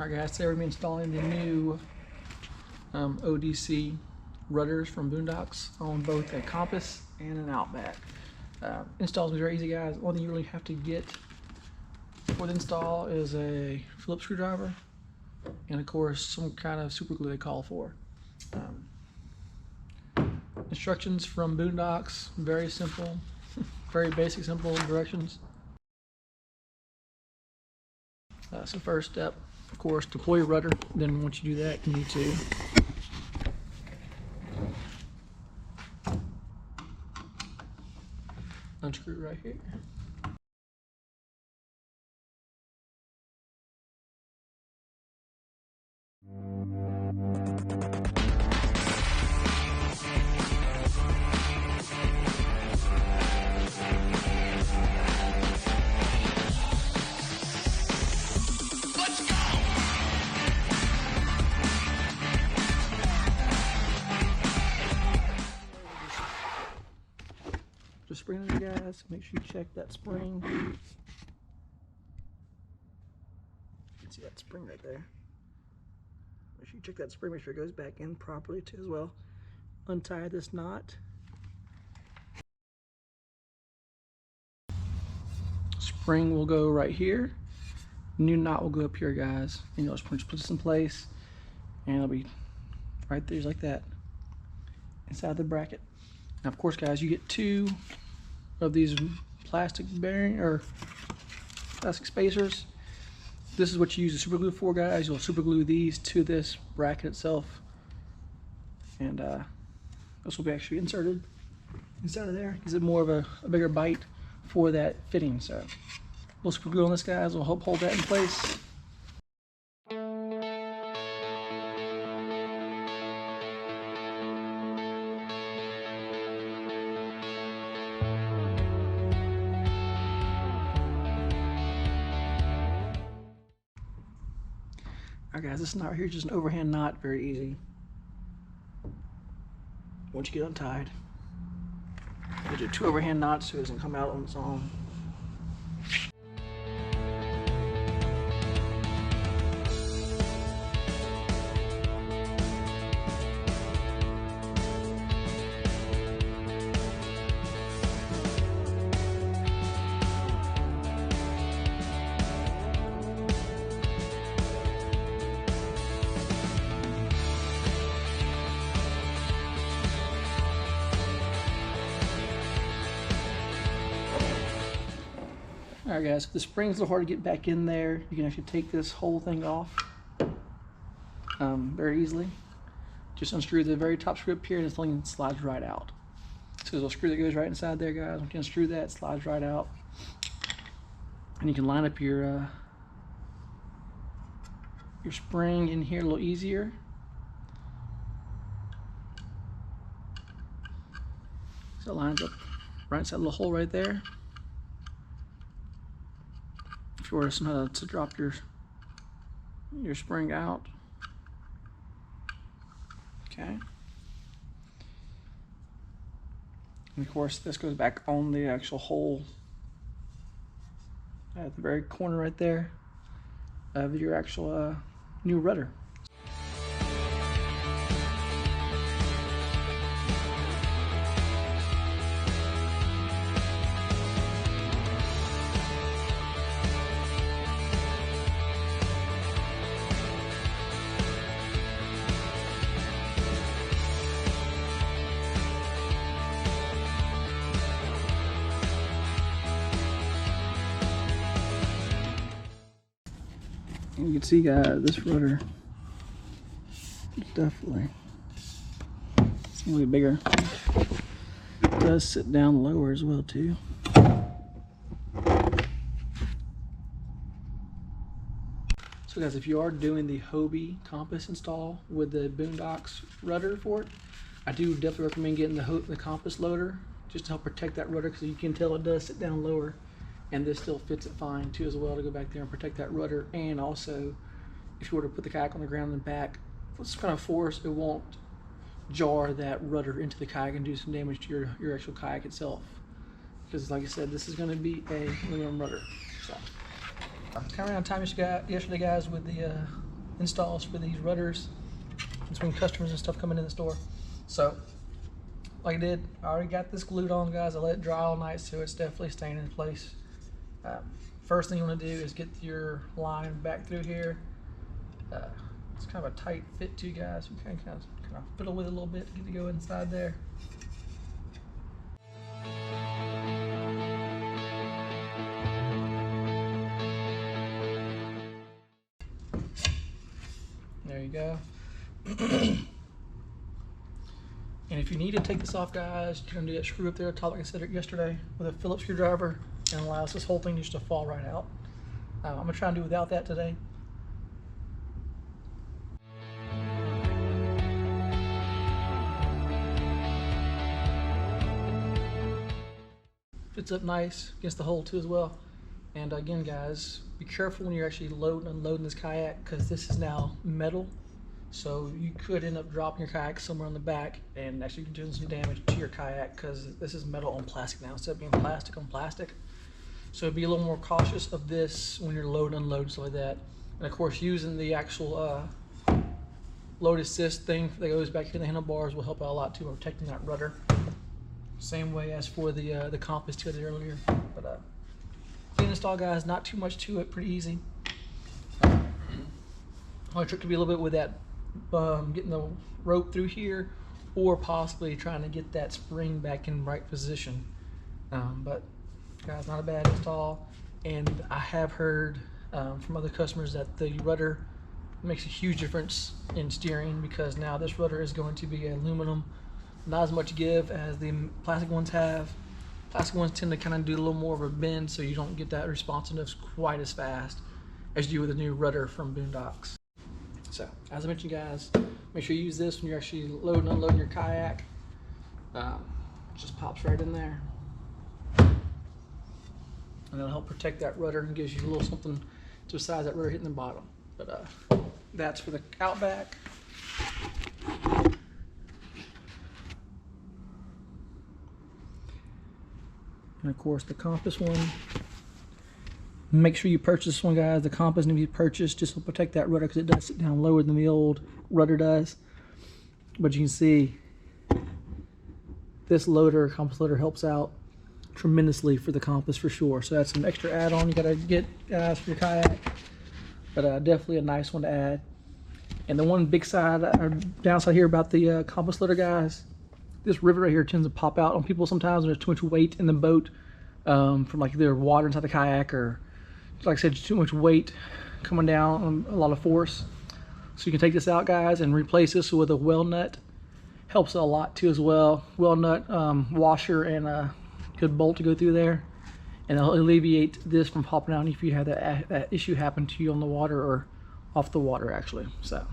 Alright guys, today we're going to be installing the new ODC rudders from Boonedox on both a Compass and an Outback. Install is very easy guys. One thing you really have to get for the install is a Phillip screwdriver and of course some kind of super glue they call for. Instructions from Boonedox, very simple, very basic, simple directions. So first step, of course, deploy your rudder. Then once you do that, you need to unscrew right here. Just spring on you guys. Make sure you check that spring. You can see that spring right there. Make sure you check that spring. Make sure it goes back in properly too as well. Untie this knot. Spring will go right here. New knot will go up here, guys. And you'll just put this in place, and it'll be right there, just like that, inside the bracket. Now, of course, guys, you get two of these plastic bearing or plastic spacers. This is what you use the super glue for, guys. You'll super glue these to this bracket itself, and this will be actually inserted inside of there. Gives it more of a bigger bite for that fitting. So we'll super glue on this, guys. We'll help hold that in place. Alright guys, this knot right here is just an overhand knot, very easy. Once you get untied, you do two overhand knots so it doesn't come out on its own. Alright guys, if the spring's a little hard to get back in there, you can actually take this whole thing off very easily. Just unscrew the very top screw up here and this thing slides right out. So there's a screw that goes right inside there, guys. Once you unscrew that, it slides right out. And you can line up your spring in here a little easier. So it lines up right inside the little hole right there. If you were to drop your spring out. Okay. And of course this goes back on the actual hole at the very corner right there of your actual new rudder. You can see, guys, this rudder is definitely it's gonna be bigger. It does sit down lower as well too. So guys, if you are doing the Hobie Compass install with the Boonedox rudder for it, I do definitely recommend getting the Compass loader just to help protect that rudder, because you can tell it does sit down lower. And this still fits it fine too as well to go back there and protect that rudder. And also, if you were to put the kayak on the ground and back with some kind of force, it won't jar that rudder into the kayak and do some damage to your actual kayak itself. Because like I said, this is going to be a aluminum rudder. So kind of around time yesterday, guys, with the installs for these rudders between customers and stuff coming in the store. So like I already got this glued on, guys. I let it dry all night, so it's definitely staying in place. First thing you want to do is get your line back through here. It's kind of a tight fit too, guys. We can kind of fiddle with it a little bit to get it to go inside there. There you go. And if you need to take this off, guys, you're gonna do that screw up there at the top like I said yesterday with a Phillip screwdriver, and allows this whole thing just to fall right out. I'm gonna try and do without that today. Fits up nice against the hole too as well. And again, guys, be careful when you're actually loading and unloading this kayak, because this is now metal. So you could end up dropping your kayak somewhere on the back and actually doing some damage to your kayak, because this is metal on plastic now instead of being plastic on plastic. So be a little more cautious of this when you're loading and unloading, stuff like that. And of course, using the actual load assist thing that goes back here in the handlebars will help out a lot too, protecting that rudder. Same way as for the compass too earlier. But clean install, guys, not too much to it, pretty easy. Only trick could be a little bit with that getting the rope through here, or possibly trying to get that spring back in right position. But guys, not a bad install. And I have heard from other customers that the rudder makes a huge difference in steering, because now this rudder is going to be aluminum, not as much give as the plastic ones have. Plastic ones tend to kind of do a little more of a bend, so you don't get that responsiveness quite as fast as you do with the new rudder from Boonedox. So, as I mentioned, guys, make sure you use this when you're actually loading and unloading your kayak. Just pops right in there. And it'll help protect that rudder and gives you a little something to besides that rudder hitting the bottom. But that's for the Outback. And of course the compass one. Make sure you purchase this one, guys. The compass needs to be purchased just to protect that rudder, because it does sit down lower than the old rudder does. But you can see this compass loader helps out tremendously for the compass for sure. So that's an extra add-on you gotta get, guys, for your kayak. But definitely a nice one to add. And the one big side or downside here about the compass loader, guys, this rivet right here tends to pop out on people sometimes when there's too much weight in the boat from like either water inside the kayak, or like I said, too much weight coming down, a lot of force. So you can take this out, guys, and replace this with a well nut. Helps a lot too as well. Well nut, washer, and a good bolt to go through there, and it'll alleviate this from popping out if you have that issue happen to you on the water or off the water actually. So